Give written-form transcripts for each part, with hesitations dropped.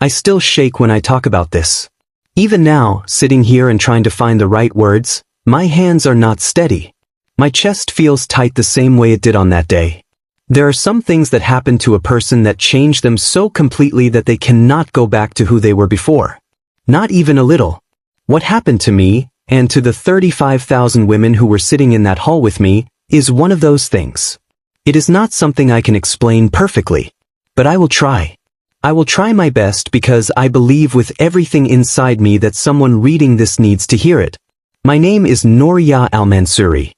I still shake when I talk about this. Even now, sitting here and trying to find the right words, my hands are not steady. My chest feels tight the same way it did on that day. There are some things that happen to a person that change them so completely that they cannot go back to who they were before. Not even a little. What happened to me, and to the 35,000 women who were sitting in that hall with me, is one of those things. It is not something I can explain perfectly. But I will try. I will try my best because I believe with everything inside me that someone reading this needs to hear it. My name is Nouriya Al-Mansouri.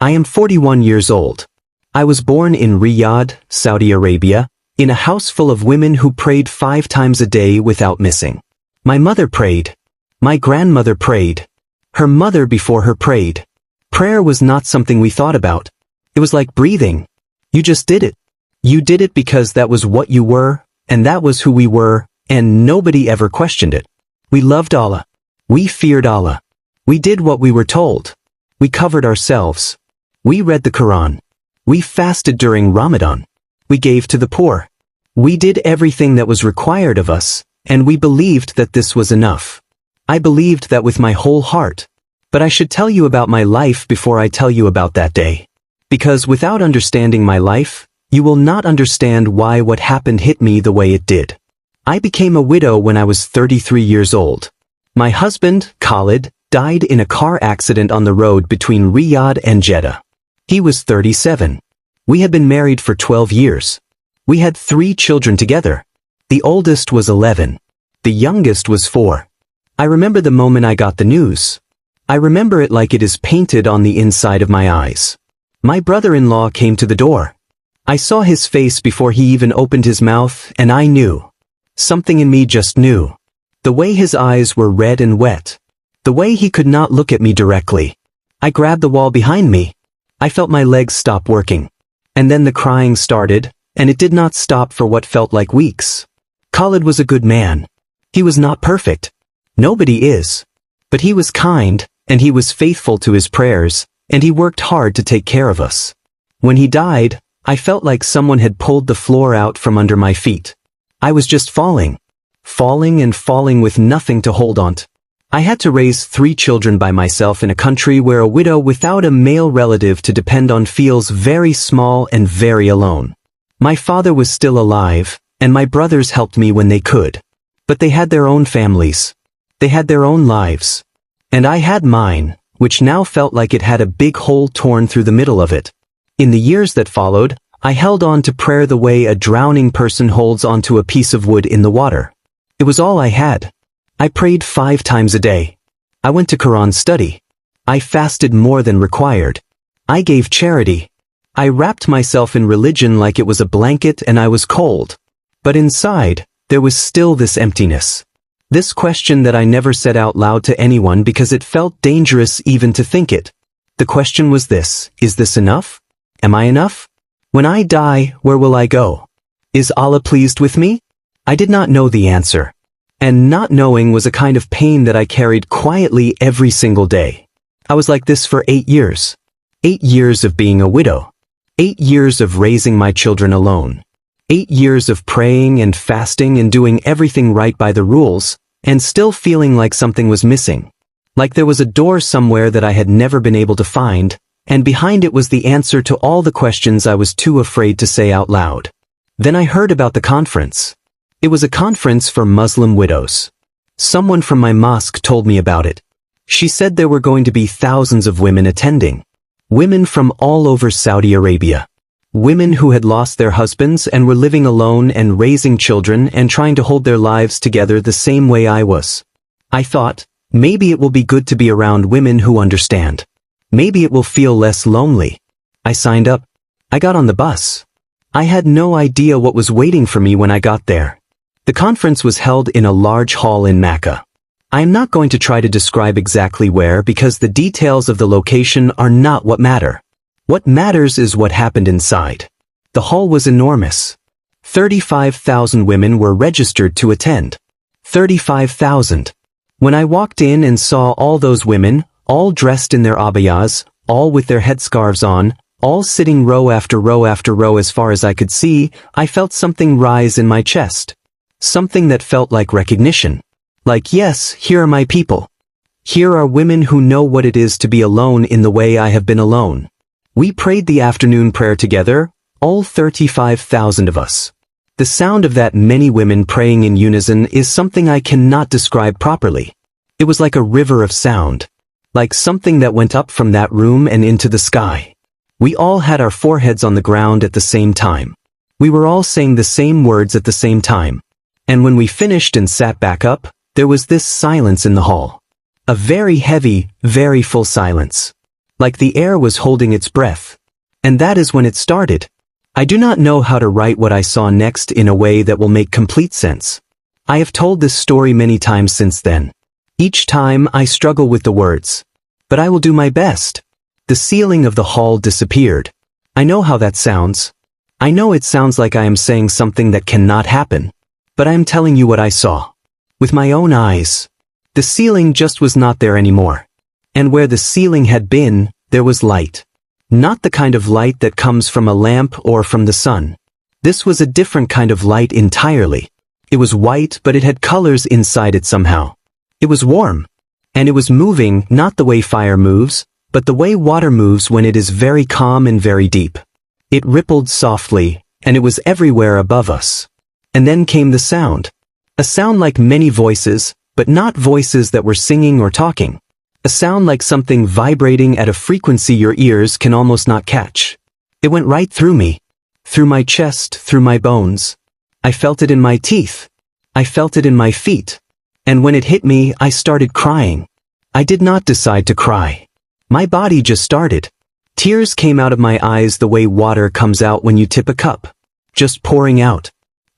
I am 41 years old. I was born in Riyadh, Saudi Arabia, in a house full of women who prayed 5 times a day without missing. My mother prayed. My grandmother prayed. Her mother before her prayed. Prayer was not something we thought about. It was like breathing. You just did it. You did it because that was what you were, and that was who we were, and nobody ever questioned it. We loved Allah. We feared Allah. We did what we were told. We covered ourselves. We read the Quran. We fasted during Ramadan. We gave to the poor. We did everything that was required of us, and we believed that this was enough. I believed that with my whole heart. But I should tell you about my life before I tell you about that day. Because without understanding my life, you will not understand why what happened hit me the way it did. I became a widow when I was 33 years old. My husband, Khalid, died in a car accident on the road between Riyadh and Jeddah. He was 37. We had been married for 12 years. We had 3 children together. The oldest was 11. The youngest was 4. I remember the moment I got the news. I remember it like it is painted on the inside of my eyes. My brother-in-law came to the door. I saw his face before he even opened his mouth, and I knew. Something in me just knew. The way his eyes were red and wet. The way he could not look at me directly. I grabbed the wall behind me. I felt my legs stop working. And then the crying started, and it did not stop for what felt like weeks. Khalid was a good man. He was not perfect. Nobody is. But he was kind, and he was faithful to his prayers, and he worked hard to take care of us. When he died, I felt like someone had pulled the floor out from under my feet. I was just falling. Falling and falling with nothing to hold on to. I had to raise 3 children by myself in a country where a widow without a male relative to depend on feels very small and very alone. My father was still alive, and my brothers helped me when they could. But they had their own families. They had their own lives. And I had mine, which now felt like it had a big hole torn through the middle of it. In the years that followed, I held on to prayer the way a drowning person holds onto a piece of wood in the water. It was all I had. I prayed 5 times a day. I went to Quran study. I fasted more than required. I gave charity. I wrapped myself in religion like it was a blanket and I was cold. But inside, there was still this emptiness. This question that I never said out loud to anyone because it felt dangerous even to think it. The question was this: is this enough? Am I enough? When I die, where will I go? Is Allah pleased with me? I did not know the answer. And not knowing was a kind of pain that I carried quietly every single day. I was like this for 8 years. 8 years of being a widow. 8 years of raising my children alone. 8 years of praying and fasting and doing everything right by the rules, and still feeling like something was missing. Like there was a door somewhere that I had never been able to find, and behind it was the answer to all the questions I was too afraid to say out loud. Then I heard about the conference. It was a conference for Muslim widows. Someone from my mosque told me about it. She said there were going to be thousands of women attending. Women from all over Saudi Arabia. Women who had lost their husbands and were living alone and raising children and trying to hold their lives together the same way I was. I thought, maybe it will be good to be around women who understand. Maybe it will feel less lonely. I signed up. I got on the bus. I had no idea what was waiting for me when I got there. The conference was held in a large hall in Mecca. I am not going to try to describe exactly where because the details of the location are not what matter. What matters is what happened inside. The hall was enormous. 35,000 women were registered to attend. 35,000. When I walked in and saw all those women, all dressed in their abayas, all with their headscarves on, all sitting row after row after row as far as I could see, I felt something rise in my chest. Something that felt like recognition. Like, yes, here are my people. Here are women who know what it is to be alone in the way I have been alone. We prayed the afternoon prayer together, all 35,000 of us. The sound of that many women praying in unison is something I cannot describe properly. It was like a river of sound. Like something that went up from that room and into the sky. We all had our foreheads on the ground at the same time. We were all saying the same words at the same time. And when we finished and sat back up, there was this silence in the hall. A very heavy, very full silence. Like the air was holding its breath. And that is when it started. I do not know how to write what I saw next in a way that will make complete sense. I have told this story many times since then. Each time I struggle with the words. But I will do my best. The ceiling of the hall disappeared. I know how that sounds. I know it sounds like I am saying something that cannot happen. But I am telling you what I saw. With my own eyes. The ceiling just was not there anymore. And where the ceiling had been, there was light. Not the kind of light that comes from a lamp or from the sun. This was a different kind of light entirely. It was white, but it had colors inside it somehow. It was warm. And it was moving, not the way fire moves, but the way water moves when it is very calm and very deep. It rippled softly, and it was everywhere above us. And then came the sound. A sound like many voices, but not voices that were singing or talking. A sound like something vibrating at a frequency your ears can almost not catch. It went right through me. Through my chest, through my bones. I felt it in my teeth. I felt it in my feet. And when it hit me, I started crying. I did not decide to cry. My body just started. Tears came out of my eyes the way water comes out when you tip a cup. Just pouring out.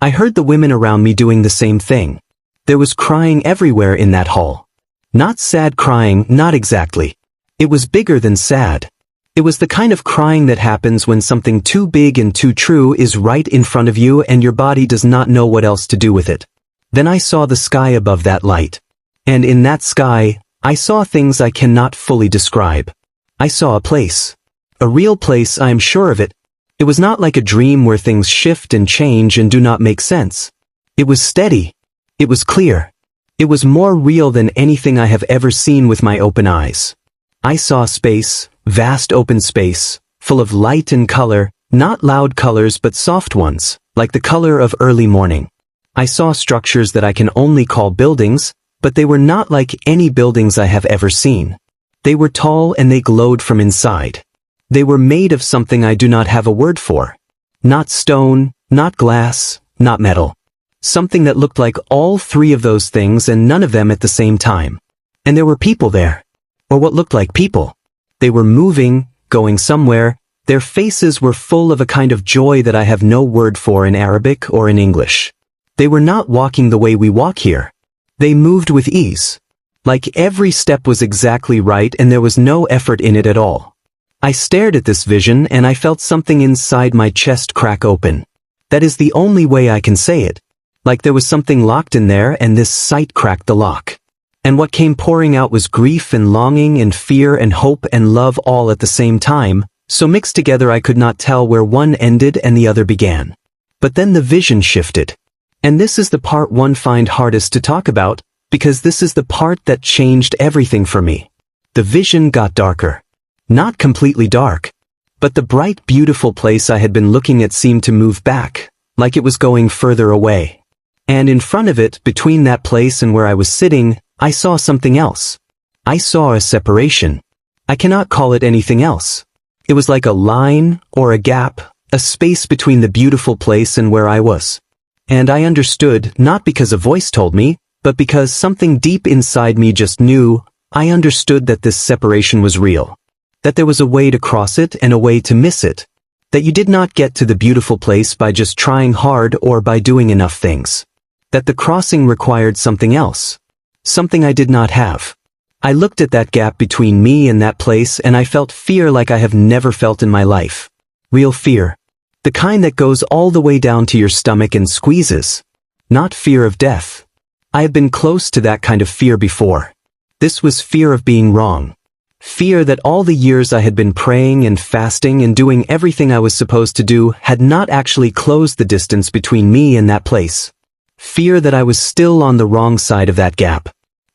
I heard the women around me doing the same thing. There was crying everywhere in that hall. Not sad crying, not exactly. It was bigger than sad. It was the kind of crying that happens when something too big and too true is right in front of you and your body does not know what else to do with it. Then I saw the sky above that light. And in that sky, I saw things I cannot fully describe. I saw a place. A real place, I am sure of it. It was not like a dream where things shift and change and do not make sense. It was steady. It was clear. It was more real than anything I have ever seen with my open eyes. I saw space, vast open space, full of light and color, not loud colors but soft ones, like the color of early morning. I saw structures that I can only call buildings, but they were not like any buildings I have ever seen. They were tall and they glowed from inside. They were made of something I do not have a word for. Not stone, not glass, not metal. Something that looked like all three of those things and none of them at the same time. And there were people there. Or what looked like people. They were moving, going somewhere. Their faces were full of a kind of joy that I have no word for in Arabic or in English. They were not walking the way we walk here. They moved with ease. Like every step was exactly right and there was no effort in it at all. I stared at this vision and I felt something inside my chest crack open. That is the only way I can say it. Like there was something locked in there and this sight cracked the lock. And what came pouring out was grief and longing and fear and hope and love all at the same time, so mixed together I could not tell where one ended and the other began. But then the vision shifted. And this is the part one find hardest to talk about, because this is the part that changed everything for me. The vision got darker. Not completely dark. But the bright, beautiful place I had been looking at seemed to move back, like it was going further away. And in front of it, between that place and where I was sitting, I saw something else. I saw a separation. I cannot call it anything else. It was like a line, or a gap, a space between the beautiful place and where I was. And I understood, not because a voice told me, but because something deep inside me just knew, I understood that this separation was real. That there was a way to cross it and a way to miss it. That you did not get to the beautiful place by just trying hard or by doing enough things. That the crossing required something else. Something I did not have. I looked at that gap between me and that place and I felt fear like I have never felt in my life. Real fear. The kind that goes all the way down to your stomach and squeezes. Not fear of death. I have been close to that kind of fear before. This was fear of being wrong. Fear that all the years I had been praying and fasting and doing everything I was supposed to do had not actually closed the distance between me and that place. Fear that I was still on the wrong side of that gap.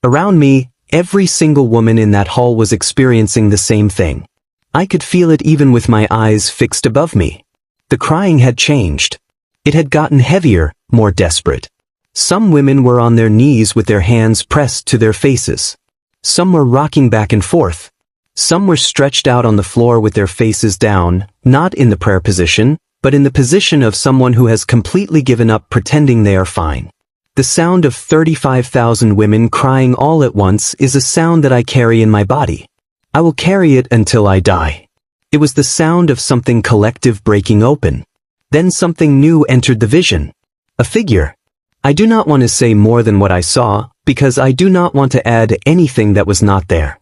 Around me, every single woman in that hall was experiencing the same thing. I could feel it even with my eyes fixed above me. The crying had changed. It had gotten heavier, more desperate. Some women were on their knees with their hands pressed to their faces. Some were rocking back and forth. Some were stretched out on the floor with their faces down, not in the prayer position, but in the position of someone who has completely given up pretending they are fine. The sound of 35,000 women crying all at once is a sound that I carry in my body. I will carry it until I die. It was the sound of something collective breaking open. Then something new entered the vision. A figure. I do not want to say more than what I saw, because I do not want to add anything that was not there.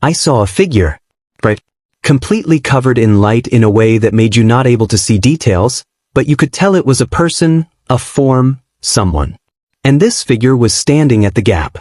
I saw a figure, right? Completely covered in light in a way that made you not able to see details, but you could tell it was a person, a form, someone. And this figure was standing at the gap.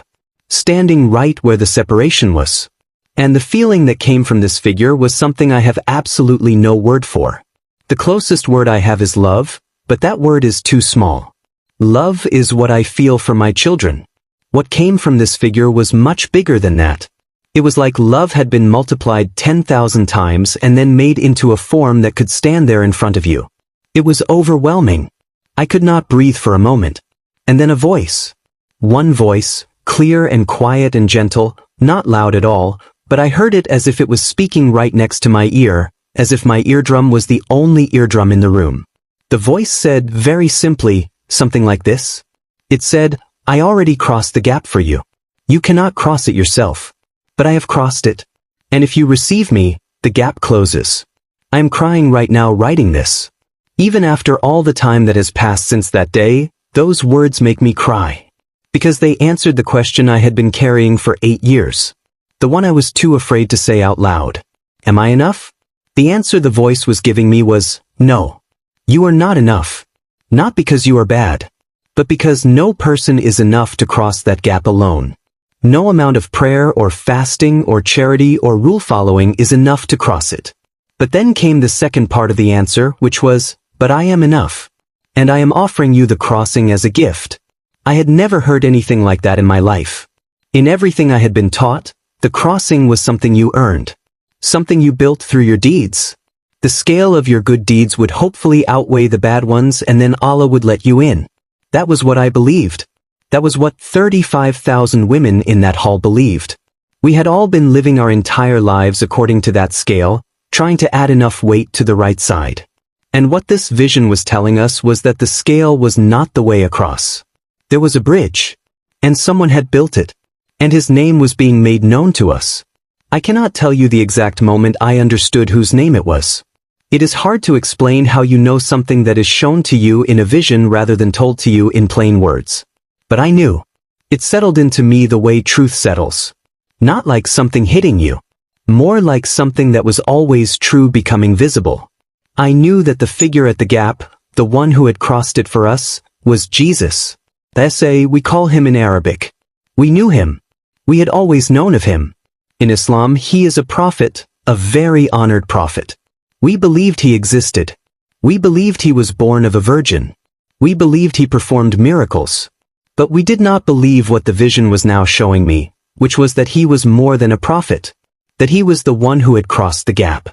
Standing right where the separation was. And the feeling that came from this figure was something I have absolutely no word for. The closest word I have is love, but that word is too small. Love is what I feel for my children. What came from this figure was much bigger than that. It was like love had been multiplied 10,000 times and then made into a form that could stand there in front of you. It was overwhelming. I could not breathe for a moment. And then a voice. One voice, clear and quiet and gentle, not loud at all, but I heard it as if it was speaking right next to my ear, as if my eardrum was the only eardrum in the room. The voice said very simply, something like this. It said, I already crossed the gap for you. You cannot cross it yourself. But I have crossed it. And if you receive me, the gap closes. I am crying right now writing this. Even after all the time that has passed since that day, those words make me cry. Because they answered the question I had been carrying for 8 years. The one I was too afraid to say out loud. Am I enough? The answer the voice was giving me was, no. You are not enough. Not because you are bad, but because no person is enough to cross that gap alone. No amount of prayer or fasting or charity or rule following is enough to cross it. But then came the second part of the answer, which was, but I am enough. And I am offering you the crossing as a gift. I had never heard anything like that in my life. In everything I had been taught, the crossing was something you earned. Something you built through your deeds. The scale of your good deeds would hopefully outweigh the bad ones and then Allah would let you in. That was what I believed. That was what 35,000 women in that hall believed. We had all been living our entire lives according to that scale, trying to add enough weight to the right side. And what this vision was telling us was that the scale was not the way across. There was a bridge. And someone had built it. And his name was being made known to us. I cannot tell you the exact moment I understood whose name it was. It is hard to explain how you know something that is shown to you in a vision rather than told to you in plain words. But I knew. It settled into me the way truth settles. Not like something hitting you. More like something that was always true becoming visible. I knew that the figure at the gap, the one who had crossed it for us, was Jesus. We call him in Arabic. We knew him. We had always known of him. In Islam, he is a prophet, a very honored prophet. We believed he existed. We believed he was born of a virgin. We believed he performed miracles. But we did not believe what the vision was now showing me, which was that he was more than a prophet. That he was the one who had crossed the gap.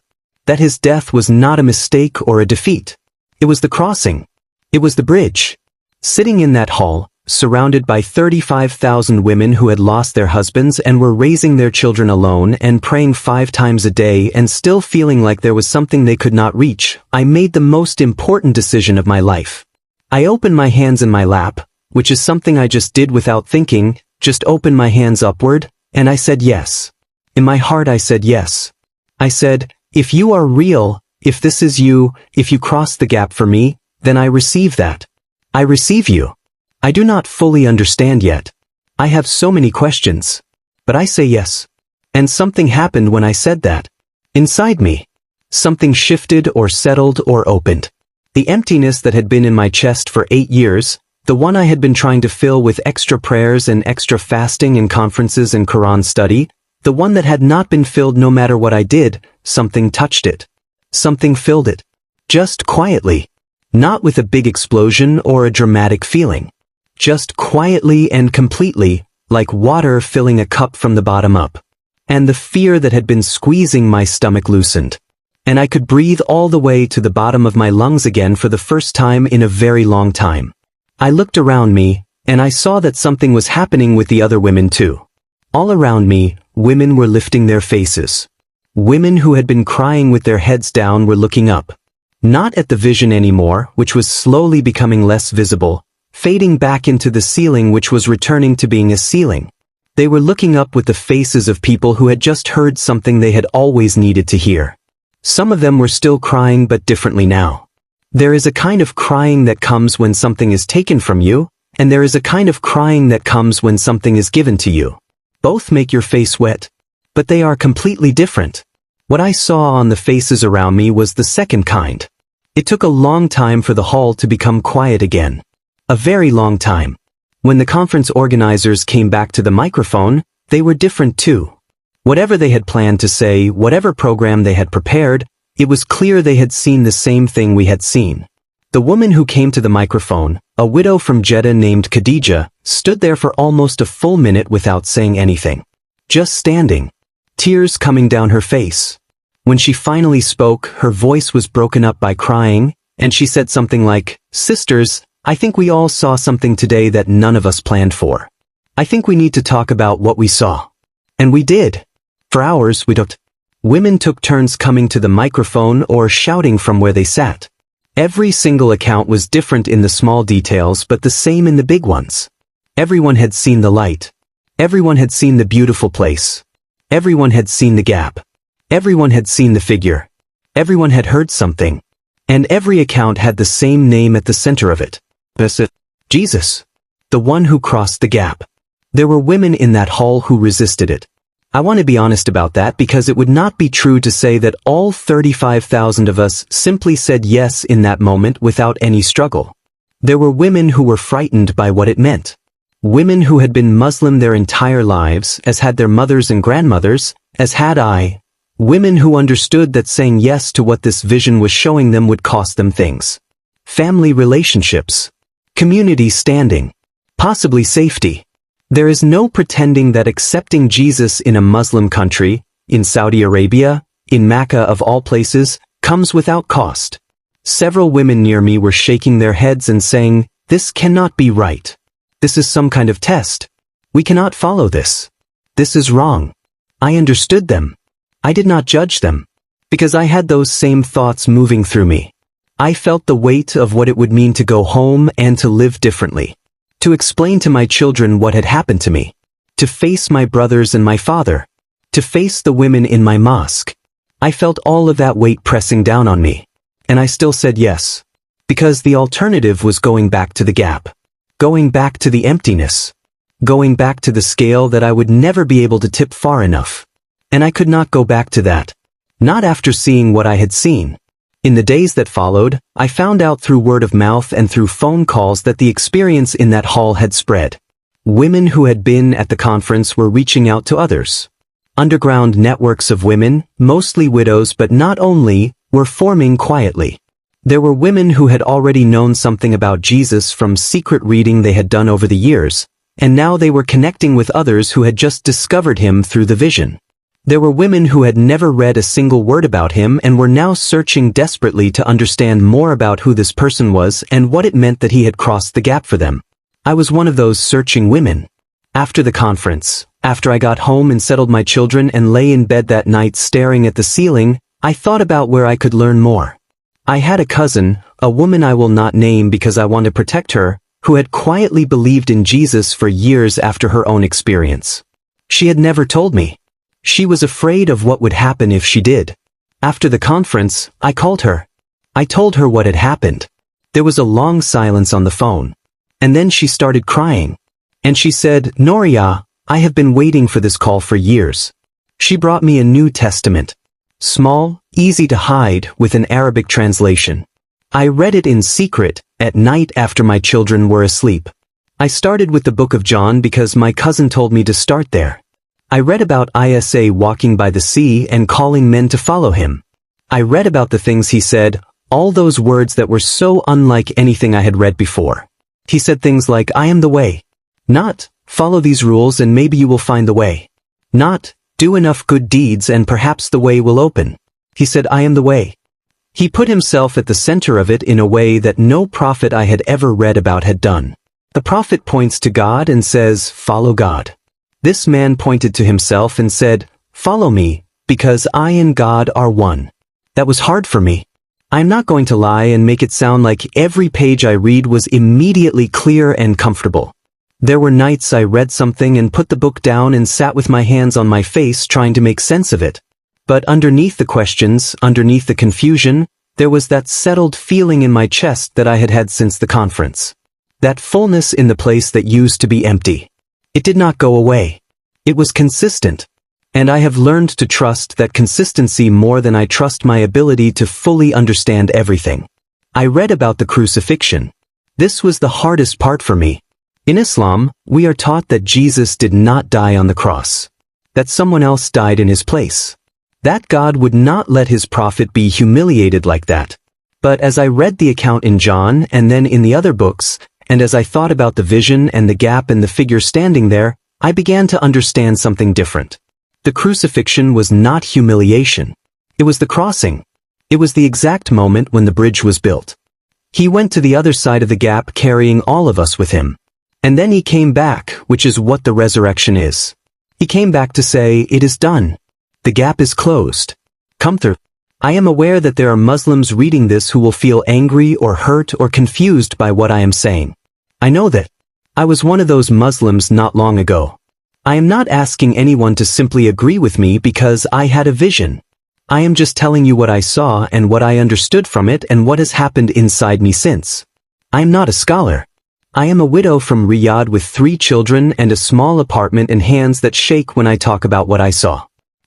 That his death was not a mistake or a defeat. It was the crossing. It was the bridge. Sitting in that hall, surrounded by 35,000 women who had lost their husbands and were raising their children alone and praying 5 times a day and still feeling like there was something they could not reach, I made the most important decision of my life. I opened my hands in my lap, which is something I just did without thinking, just opened my hands upward, and I said yes. In my heart I said yes. I said, if you are real, if this is you, if you cross the gap for me, then I receive that. I receive you. I do not fully understand yet. I have so many questions. But I say yes. And something happened when I said that. Inside me. Something shifted or settled or opened. The emptiness that had been in my chest for 8 years, the one I had been trying to fill with extra prayers and extra fasting and conferences and Quran study, the one that had not been filled no matter what I did, something touched it. Something filled it. Just quietly. Not with a big explosion or a dramatic feeling. just quietly and completely, like water filling a cup from the bottom up. And the fear that had been squeezing my stomach loosened. And I could breathe all the way to the bottom of my lungs again for the first time in a very long time. I looked around me, and I saw that something was happening with the other women too. All around me, women were lifting their faces. Women who had been crying with their heads down were looking up. Not at the vision anymore, which was slowly becoming less visible, fading back into the ceiling which was returning to being a ceiling. They were looking up with the faces of people who had just heard something they had always needed to hear. Some of them were still crying but differently now. There is a kind of crying that comes when something is taken from you, and there is a kind of crying that comes when something is given to you. Both make your face wet, but they are completely different. What I saw on the faces around me was the second kind. It took a long time for the hall to become quiet again. A very long time. When the conference organizers came back to the microphone, they were different too. Whatever they had planned to say, whatever program they had prepared, it was clear they had seen the same thing we had seen. The woman who came to the microphone, a widow from Jeddah named Khadija, stood there for almost a full minute without saying anything. Just standing. Tears coming down her face. When she finally spoke, her voice was broken up by crying, and she said something like, "Sisters, I think we all saw something today that none of us planned for. I think we need to talk about what we saw." And we did. For hours we talked. Women took turns coming to the microphone or shouting from where they sat. Every single account was different in the small details but the same in the big ones. Everyone had seen the light. Everyone had seen the beautiful place. Everyone had seen the gap. Everyone had seen the figure. Everyone had heard something. And every account had the same name at the center of it. Jesus. The one who crossed the gap. There were women in that hall who resisted it. I want to be honest about that because it would not be true to say that all 35,000 of us simply said yes in that moment without any struggle. There were women who were frightened by what it meant. Women who had been Muslim their entire lives, as had their mothers and grandmothers, as had I. Women who understood that saying yes to what this vision was showing them would cost them things. Family relationships. Community standing. Possibly safety. There is no pretending that accepting Jesus in a Muslim country, in Saudi Arabia, in Mecca of all places, comes without cost. Several women near me were shaking their heads and saying, "This cannot be right. This is some kind of test. We cannot follow this. This is wrong." I understood them. I did not judge them. Because I had those same thoughts moving through me. I felt the weight of what it would mean to go home and to live differently. To explain to my children what had happened to me. To face my brothers and my father. To face the women in my mosque. I felt all of that weight pressing down on me. And I still said yes. Because the alternative was going back to the gap. Going back to the emptiness. Going back to the scale that I would never be able to tip far enough. And I could not go back to that. Not after seeing what I had seen. In the days that followed, I found out through word of mouth and through phone calls that the experience in that hall had spread. Women who had been at the conference were reaching out to others. Underground networks of women, mostly widows but not only, were forming quietly. There were women who had already known something about Jesus from secret reading they had done over the years, and now they were connecting with others who had just discovered him through the vision. There were women who had never read a single word about him and were now searching desperately to understand more about who this person was and what it meant that he had crossed the gap for them. I was one of those searching women. After the conference, after I got home and settled my children and lay in bed that night staring at the ceiling, I thought about where I could learn more. I had a cousin, a woman I will not name because I want to protect her, who had quietly believed in Jesus for years after her own experience. She had never told me. She was afraid of what would happen if she did. After the conference, I called her. I told her what had happened. There was a long silence on the phone. And then she started crying. And she said, "Noria, I have been waiting for this call for years." She brought me a New Testament. Small, easy to hide, with an Arabic translation. I read it in secret, at night after my children were asleep. I started with the book of John because my cousin told me to start there. I read about Isa walking by the sea and calling men to follow him. I read about the things he said, all those words that were so unlike anything I had read before. He said things like, I am the way. Not, follow these rules and maybe you will find the way. Not, do enough good deeds and perhaps the way will open. He said, I am the way. He put himself at the center of it in a way that no prophet I had ever read about had done. The prophet points to God and says, follow God. This man pointed to himself and said, follow me, because I and God are one. That was hard for me. I'm not going to lie and make it sound like every page I read was immediately clear and comfortable. There were nights I read something and put the book down and sat with my hands on my face trying to make sense of it. But underneath the questions, underneath the confusion, there was that settled feeling in my chest that I had had since the conference. That fullness in the place that used to be empty. It did not go away. It was consistent. And I have learned to trust that consistency more than I trust my ability to fully understand everything. I read about the crucifixion. This was the hardest part for me. In Islam, we are taught that Jesus did not die on the cross. That someone else died in his place. That God would not let his prophet be humiliated like that. But as I read the account in John and then in the other books, and as I thought about the vision and the gap and the figure standing there, I began to understand something different. The crucifixion was not humiliation. It was the crossing. It was the exact moment when the bridge was built. He went to the other side of the gap carrying all of us with him. And then he came back, which is what the resurrection is. He came back to say, it is done. The gap is closed. Come through. I am aware that there are Muslims reading this who will feel angry or hurt or confused by what I am saying. I know that. I was one of those Muslims not long ago. I am not asking anyone to simply agree with me because I had a vision. I am just telling you what I saw and what I understood from it and what has happened inside me since. I am not a scholar. I am a widow from Riyadh with 3 children and a small apartment and hands that shake when I talk about what I saw.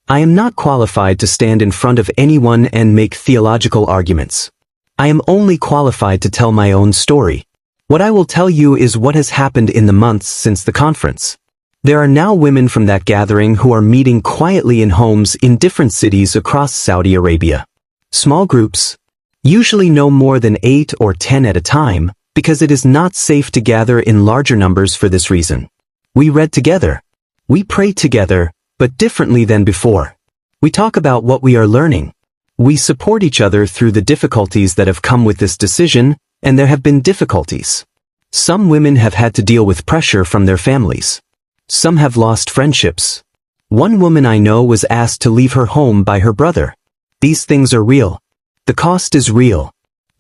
I am not qualified to stand in front of anyone and make theological arguments. I am only qualified to tell my own story. What I will tell you is what has happened in the months since the conference. There are now women from that gathering who are meeting quietly in homes in different cities across Saudi Arabia. Small groups, usually no more than 8 or 10 at a time, because it is not safe to gather in larger numbers for this reason. We read together. We pray together, but differently than before. We talk about what we are learning. We support each other through the difficulties that have come with this decision, and there have been difficulties. Some women have had to deal with pressure from their families. Some have lost friendships. One woman I know was asked to leave her home by her brother. These things are real. The cost is real.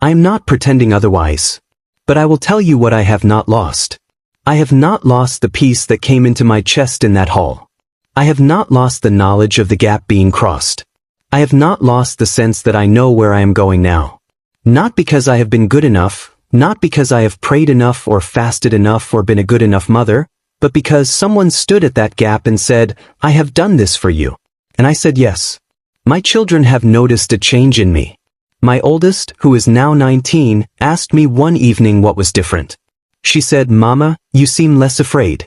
I am not pretending otherwise. But I will tell you what I have not lost. I have not lost the peace that came into my chest in that hall. I have not lost the knowledge of the gap being crossed. I have not lost the sense that I know where I am going now. Not because I have been good enough, not because I have prayed enough or fasted enough or been a good enough mother, but because someone stood at that gap and said, I have done this for you. And I said yes. My children have noticed a change in me. My oldest, who is now 19, asked me one evening what was different. She said, Mama, you seem less afraid.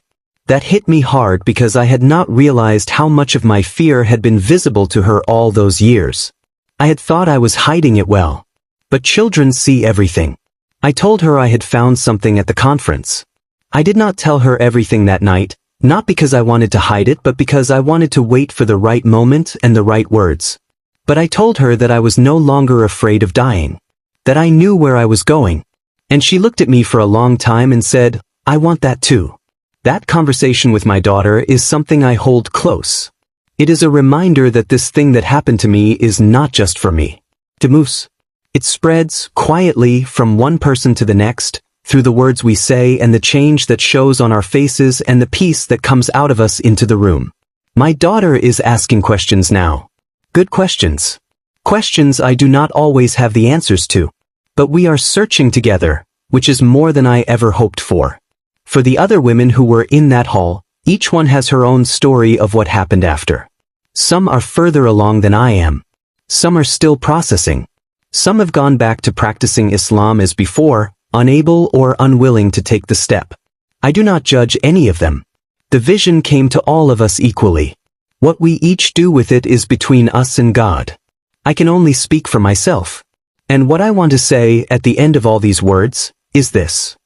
That hit me hard because I had not realized how much of my fear had been visible to her all those years. I had thought I was hiding it well. But children see everything. I told her I had found something at the conference. I did not tell her everything that night, not because I wanted to hide it but because I wanted to wait for the right moment and the right words. But I told her that I was no longer afraid of dying. That I knew where I was going. And she looked at me for a long time and said, I want that too. That conversation with my daughter is something I hold close. It is a reminder that this thing that happened to me is not just for me. Demus. It spreads, quietly, from one person to the next, through the words we say and the change that shows on our faces and the peace that comes out of us into the room. My daughter is asking questions now. Good questions. Questions I do not always have the answers to. But we are searching together, which is more than I ever hoped for. For the other women who were in that hall, each one has her own story of what happened after. Some are further along than I am. Some are still processing. Some have gone back to practicing Islam as before, unable or unwilling to take the step. I do not judge any of them. The vision came to all of us equally. What we each do with it is between us and God. I can only speak for myself. And what I want to say at the end of all these words is this.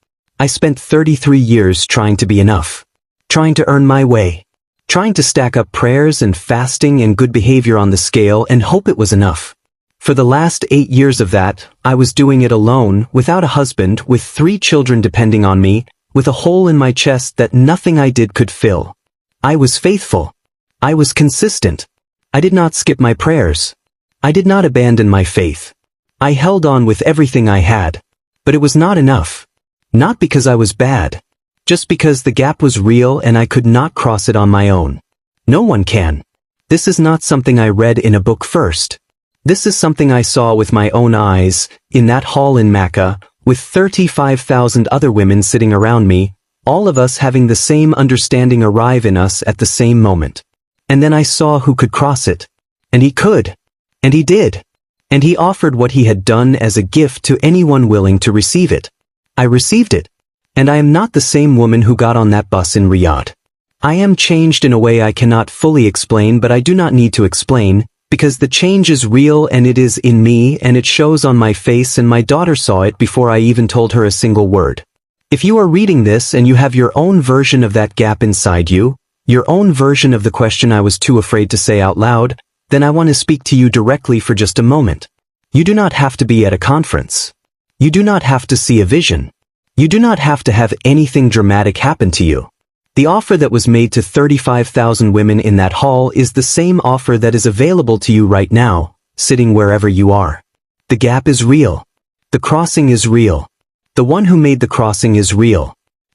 I spent 33 years trying to be enough. Trying to earn my way. Trying to stack up prayers and fasting and good behavior on the scale and hope it was enough. For the last 8 years of that, I was doing it alone, without a husband, with 3 children depending on me, with a hole in my chest that nothing I did could fill. I was faithful. I was consistent. I did not skip my prayers. I did not abandon my faith. I held on with everything I had. But it was not enough. Not because I was bad. Just because the gap was real and I could not cross it on my own. No one can. This is not something I read in a book first. This is something I saw with my own eyes, in that hall in Mecca, with 35,000 other women sitting around me, all of us having the same understanding arrive in us at the same moment. And then I saw who could cross it. And he could. And he did. And he offered what he had done as a gift to anyone willing to receive it. I received it. And I am not the same woman who got on that bus in Riyadh. I am changed in a way I cannot fully explain, but I do not need to explain, because the change is real and it is in me and it shows on my face, and my daughter saw it before I even told her a single word. If you are reading this and you have your own version of that gap inside you, your own version of the question I was too afraid to say out loud, then I want to speak to you directly for just a moment. You do not have to be at a conference. You do not have to see a vision. You do not have to have anything dramatic happen to you. The offer that was made to 35,000 women in that hall is the same offer that is available to you right now, sitting wherever you are. The gap is real. The crossing is real. The one who made the crossing is real.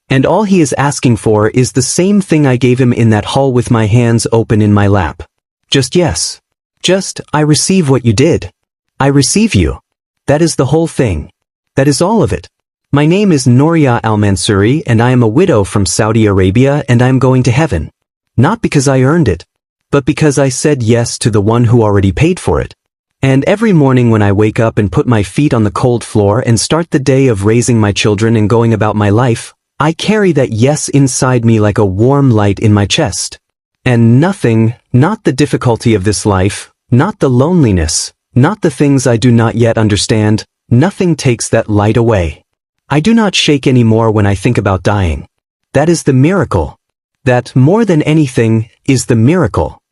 And all he is asking for is the same thing I gave him in that hall with my hands open in my lap. Just yes. Just, I receive what you did. I receive you. That is the whole thing. That is all of it. My name is Noria Al-Mansuri and I am a widow from Saudi Arabia and I am going to heaven. Not because I earned it, but because I said yes to the one who already paid for it. And every morning when I wake up and put my feet on the cold floor and start the day of raising my children and going about my life, I carry that yes inside me like a warm light in my chest. And nothing, not the difficulty of this life, not the loneliness, not the things I do not yet understand, nothing takes that light away. I do not shake anymore when I think about dying. That is the miracle. That, more than anything, is the miracle.